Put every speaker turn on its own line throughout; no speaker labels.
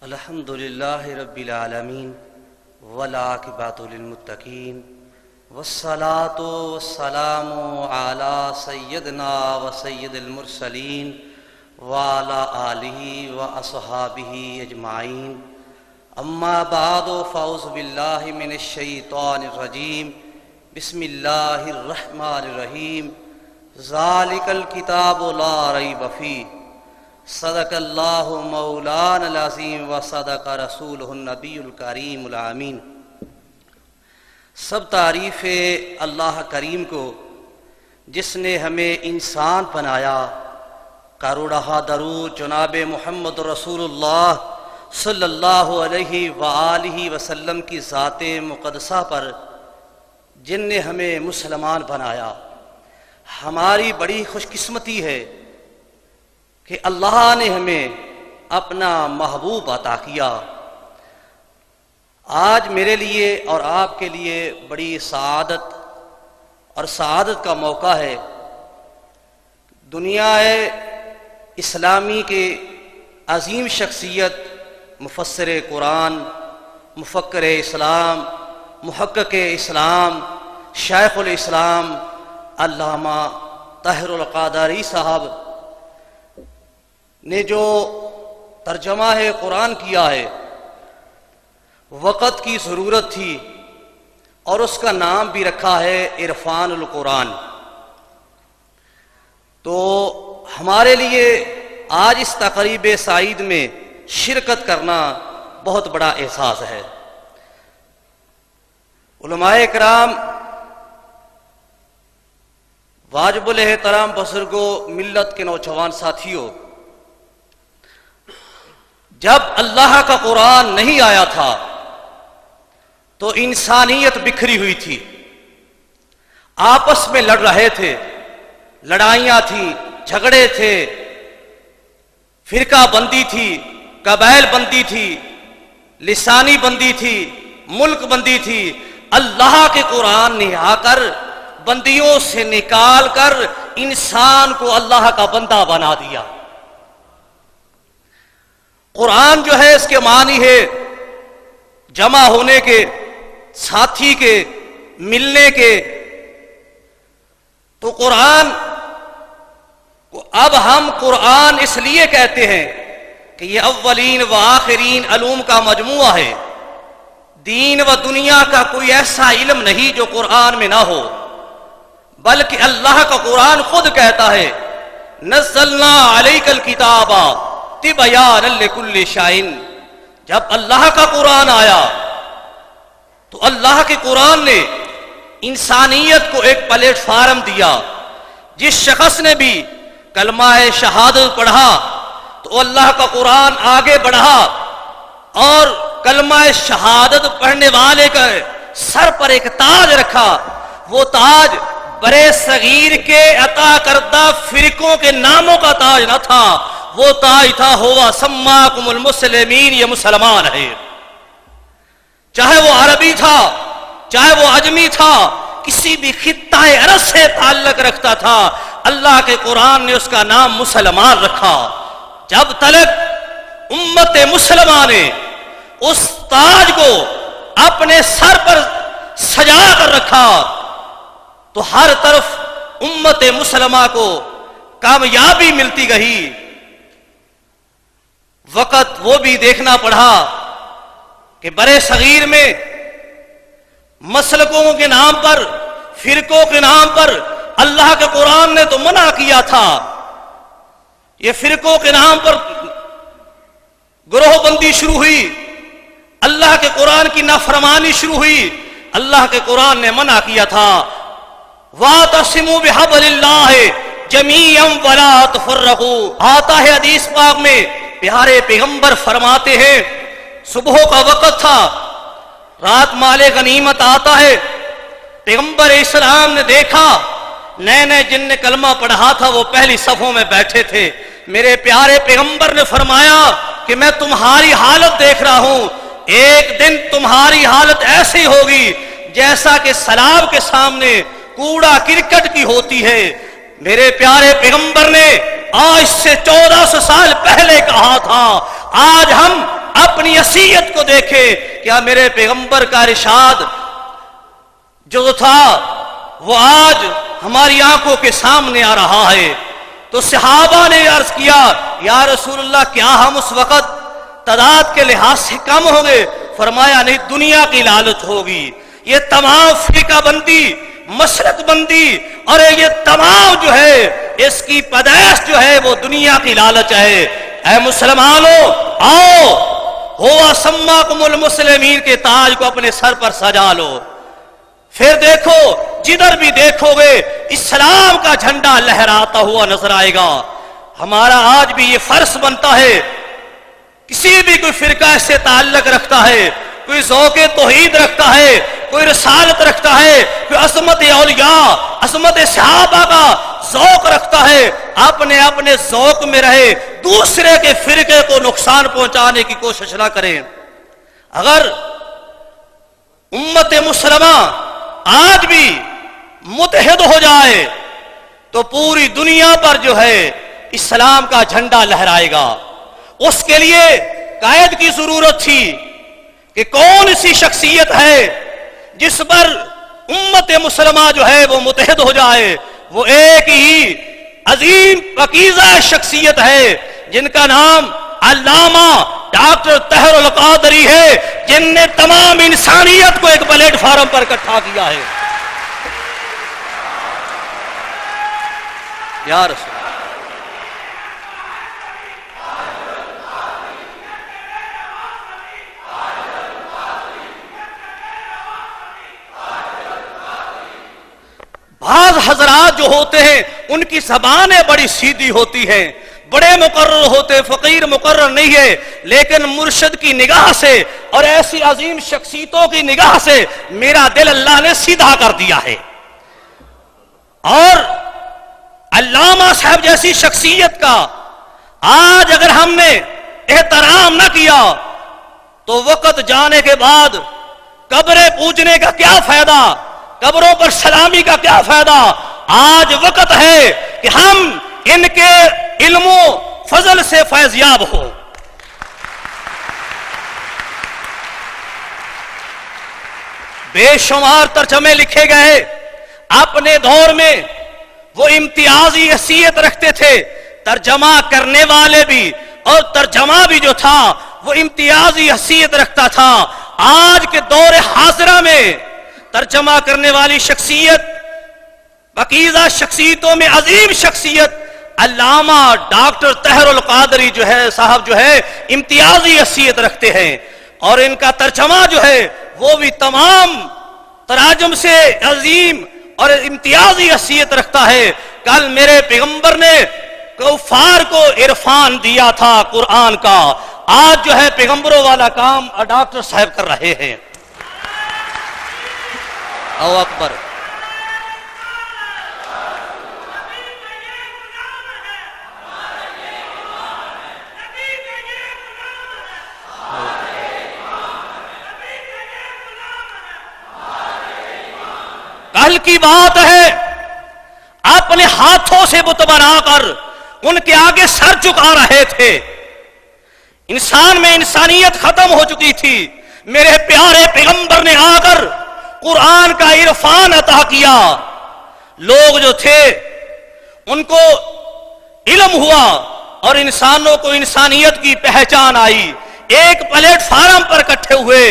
الحمد للہ رب العالمین والعاقبۃ للمتقین والصلاۃ والسلام علی سیدنا و سید المرسلین وعلی آلہ واصحابہ اجمعین اما بعد فاعوذ باللہ من الشیطان الرجیم بسم اللہ الرحمن الرحیم ذالک الکتاب لا ریب فیہ صدق اللہ مولانا العظیم و صدق رسولہ النبی الکریم الامین۔ سب تعریف اللہ کریم کو جس نے ہمیں انسان بنایا، کروڑہ درود جناب محمد رسول اللہ صلی اللہ علیہ وآلہ وسلم کی ذات مقدسہ پر، جن نے ہمیں مسلمان بنایا۔ ہماری بڑی خوش قسمتی ہے کہ اللہ نے ہمیں اپنا محبوب عطا کیا۔ آج میرے لیے اور آپ کے لیے بڑی سعادت کا موقع ہے۔ دنیا اسلامی کے عظیم شخصیت، مفسر قرآن، مفکر اسلام، محقق اسلام، شیخ الاسلام علامہ طاہر القادری صاحب نے جو ترجمہ قرآن کیا ہے، وقت کی ضرورت تھی اور اس کا نام بھی رکھا ہے عرفان القرآن۔ تو ہمارے لیے آج اس تقریب سعید میں شرکت کرنا بہت بڑا احساس ہے۔ علماء کرام، واجب الاحترام بزرگوں، ملت کے نوجوان ساتھیوں، جب اللہ کا قرآن نہیں آیا تھا تو انسانیت بکھری ہوئی تھی، آپس میں لڑ رہے تھے، لڑائیاں تھیں، جھگڑے تھے، فرقہ بندی تھی، قبائل بندی تھی، لسانی بندی تھی، ملک بندی تھی۔ اللہ کے قرآن نے آ کر بندیوں سے نکال کر انسان کو اللہ کا بندہ بنا دیا۔ قرآن جو ہے، اس کے معنی ہے جمع ہونے کے، ساتھی کے، ملنے کے۔ تو قرآن کو اب ہم قرآن اس لیے کہتے ہیں کہ یہ اولین و آخرین علوم کا مجموعہ ہے۔ دین و دنیا کا کوئی ایسا علم نہیں جو قرآن میں نہ ہو، بلکہ اللہ کا قرآن خود کہتا ہے نزلنا علیک الکتاب تبیانا لکل شیء۔ جب اللہ کا قرآن آیا تو اللہ کے قرآن نے انسانیت کو ایک پلیٹ فارم دیا۔ جس شخص نے بھی کلمہ شہادت پڑھا تو اللہ کا قرآن آگے بڑھا اور کلمہ شہادت پڑھنے والے کا سر پر ایک تاج رکھا۔ وہ تاج برے صغیر کے عطا کردہ فرقوں کے ناموں کا تاج نہ تھا، وہ تاج تھا ہوا سماکم المسلمین، یہ مسلمان ہے۔ چاہے وہ عربی تھا، چاہے وہ عجمی تھا، کسی بھی خطہ عرب سے تعلق رکھتا تھا، اللہ کے قرآن نے اس کا نام مسلمان رکھا۔ جب تلک امت مسلمہ نے اس تاج کو اپنے سر پر سجا کر رکھا تو ہر طرف امت مسلمہ کو کامیابی ملتی گئی۔ وقت وہ بھی دیکھنا پڑا کہ برے صغیر میں مسلکوں کے نام پر، فرقوں کے نام پر اللہ کے قرآن نے تو منع کیا تھا۔ یہ فرقوں کے نام پر گروہ بندی شروع ہوئی، اللہ کے قرآن کی نافرمانی شروع ہوئی۔ اللہ کے قرآن نے منع کیا تھا وَاعْتَصِمُوا بِحَبْلِ اللَّهِ جَمِيعًا وَلَا تَفَرَّقُوا۔ آتا ہے حدیث پاک میں، پیارے پیغمبر فرماتے ہیں صبح کا وقت تھا، رات مال غنیمت آتا ہے، پیغمبر اسلام نے دیکھا نئے نئے جن نے کلمہ پڑھا تھا وہ پہلی صفوں میں بیٹھے تھے۔ میرے پیارے پیغمبر نے فرمایا کہ میں تمہاری حالت دیکھ رہا ہوں، ایک دن تمہاری حالت ایسی ہوگی جیسا کہ سیلاب کے سامنے کوڑا کرکٹ کی ہوتی ہے۔ میرے پیارے پیغمبر نے آج سے 1400 سال پہلے کہا کہا تھا، آج ہم اپنی حیثیت کو دیکھیں، کیا میرے پیغمبر کا ارشاد جو تھا وہ آج ہماری آنکھوں کے سامنے آ رہا ہے؟ تو صحابہ نے عرض کیا یا رسول اللہ کیا ہم اس وقت تعداد کے لحاظ سے کم ہوں گے؟ فرمایا نہیں، دنیا کی لالچ ہوگی۔ یہ تمام فرقہ بندی، مسلک بندی اور یہ تمام جو ہے اس کی پیدائش جو ہے وہ دنیا کی لالچ ہے۔ اے مسلمانوں، آؤ ہوا سماکم المسلمین کے تاج کو اپنے سر پر سجا لو، پھر دیکھو جدھر بھی دیکھو گے اسلام کا جھنڈا لہراتا ہوا نظر آئے گا۔ ہمارا آج بھی یہ فرض بنتا ہے، کسی بھی کوئی فرقہ سے تعلق رکھتا ہے، کوئی ذوق توحید رکھتا ہے، کوئی رسالت رکھتا ہے، کوئی عظمت اولیاء، عظمت صحابہ کا ذوق رکھتا ہے، اپنے اپنے ذوق میں رہے، دوسرے کے فرقے کو نقصان پہنچانے کی کوشش نہ کریں۔ اگر امت مسلمہ آج بھی متحد ہو جائے تو پوری دنیا پر جو ہے اسلام کا جھنڈا لہرائے گا۔ اس کے لیے قائد کی ضرورت تھی کہ کون سی شخصیت ہے جس پر امت مسلمہ جو ہے وہ متحد ہو جائے۔ وہ ایک ہی عظیم پاکیزہ شخصیت ہے جن کا نام علامہ ڈاکٹر طاہر القادری ہے، جن نے تمام انسانیت کو ایک پلیٹ فارم پر اکٹھا کیا ہے۔ یا رسول بعض حضرات جو ہوتے ہیں ان کی زبانیں بڑی سیدھی ہوتی ہیں، بڑے مقرر ہوتے، فقیر مقرر نہیں ہے، لیکن مرشد کی نگاہ سے اور ایسی عظیم شخصیتوں کی نگاہ سے میرا دل اللہ نے سیدھا کر دیا ہے۔ اور علامہ صاحب جیسی شخصیت کا آج اگر ہم نے احترام نہ کیا تو وقت جانے کے بعد قبریں پوجنے کا کیا فائدہ، قبروں پر سلامی کا کیا فائدہ؟ آج وقت ہے کہ ہم ان کے علم و فضل سے فیضیاب ہو۔ بے شمار ترجمے لکھے گئے، اپنے دور میں وہ امتیازی حیثیت رکھتے تھے، ترجمہ کرنے والے بھی اور ترجمہ بھی جو تھا وہ امتیازی حیثیت رکھتا تھا۔ آج کے دور حاضرہ میں ترجمہ کرنے والی شخصیت، پاکیزہ شخصیتوں میں عظیم شخصیت علامہ ڈاکٹر طاہر القادری جو ہے صاحب جو ہے امتیازی حیثیت رکھتے ہیں، اور ان کا ترجمہ جو ہے وہ بھی تمام تراجم سے عظیم اور امتیازی حیثیت رکھتا ہے۔ کل میرے پیغمبر نے کفار کو عرفان دیا تھا قرآن کا، آج جو ہے پیغمبروں والا کام ڈاکٹر صاحب کر رہے ہیں۔ اللہ اکبر۔ کل کی بات ہے، اپنے ہاتھوں سے بت بنا کر ان کے آگے سر جھکا رہے تھے۔ انسان میں انسانیت ختم ہو چکی تھی، میرے پیارے پیغمبر نے آ کر قرآن کا عرفان عطا کیا۔ لوگ جو تھے ان کو علم ہوا اور انسانوں کو انسانیت کی پہچان آئی، ایک پلیٹ فارم پر اکٹھے ہوئے۔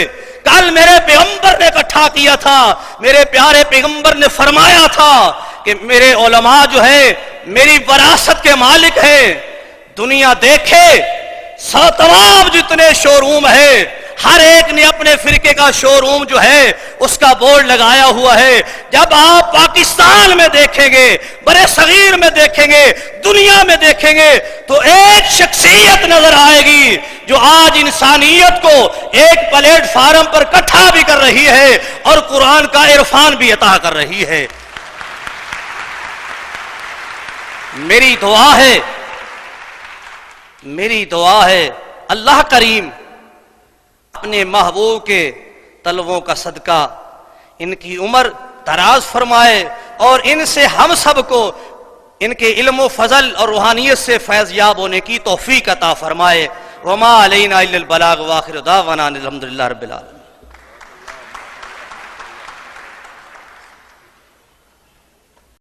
کل میرے پیغمبر نے اکٹھا کیا تھا، میرے پیارے پیغمبر نے فرمایا تھا کہ میرے علماء جو ہے میری وراثت کے مالک ہیں۔ دنیا دیکھے تمام جتنے شو روم ہے، ہر ایک نے اپنے فرقے کا شو روم جو ہے اس کا بورڈ لگایا ہوا ہے۔ جب آپ پاکستان میں دیکھیں گے، برے صغیر میں دیکھیں گے، دنیا میں دیکھیں گے تو ایک شخصیت نظر آئے گی جو آج انسانیت کو ایک پلیٹ فارم پر اکٹھا بھی کر رہی ہے اور قرآن کا عرفان بھی عطا کر رہی ہے۔ میری دعا ہے اللہ کریم اپنے محبوب کے طلبوں کا صدقہ ان کی عمر دراز فرمائے اور ان سے ہم سب کو ان کے علم و فضل اور روحانیت سے فیض یاب ہونے کی توفیق عطا فرمائے۔ وما علینا الا البلاغ، وآخر دعوانا الحمدللہ رب العالمین۔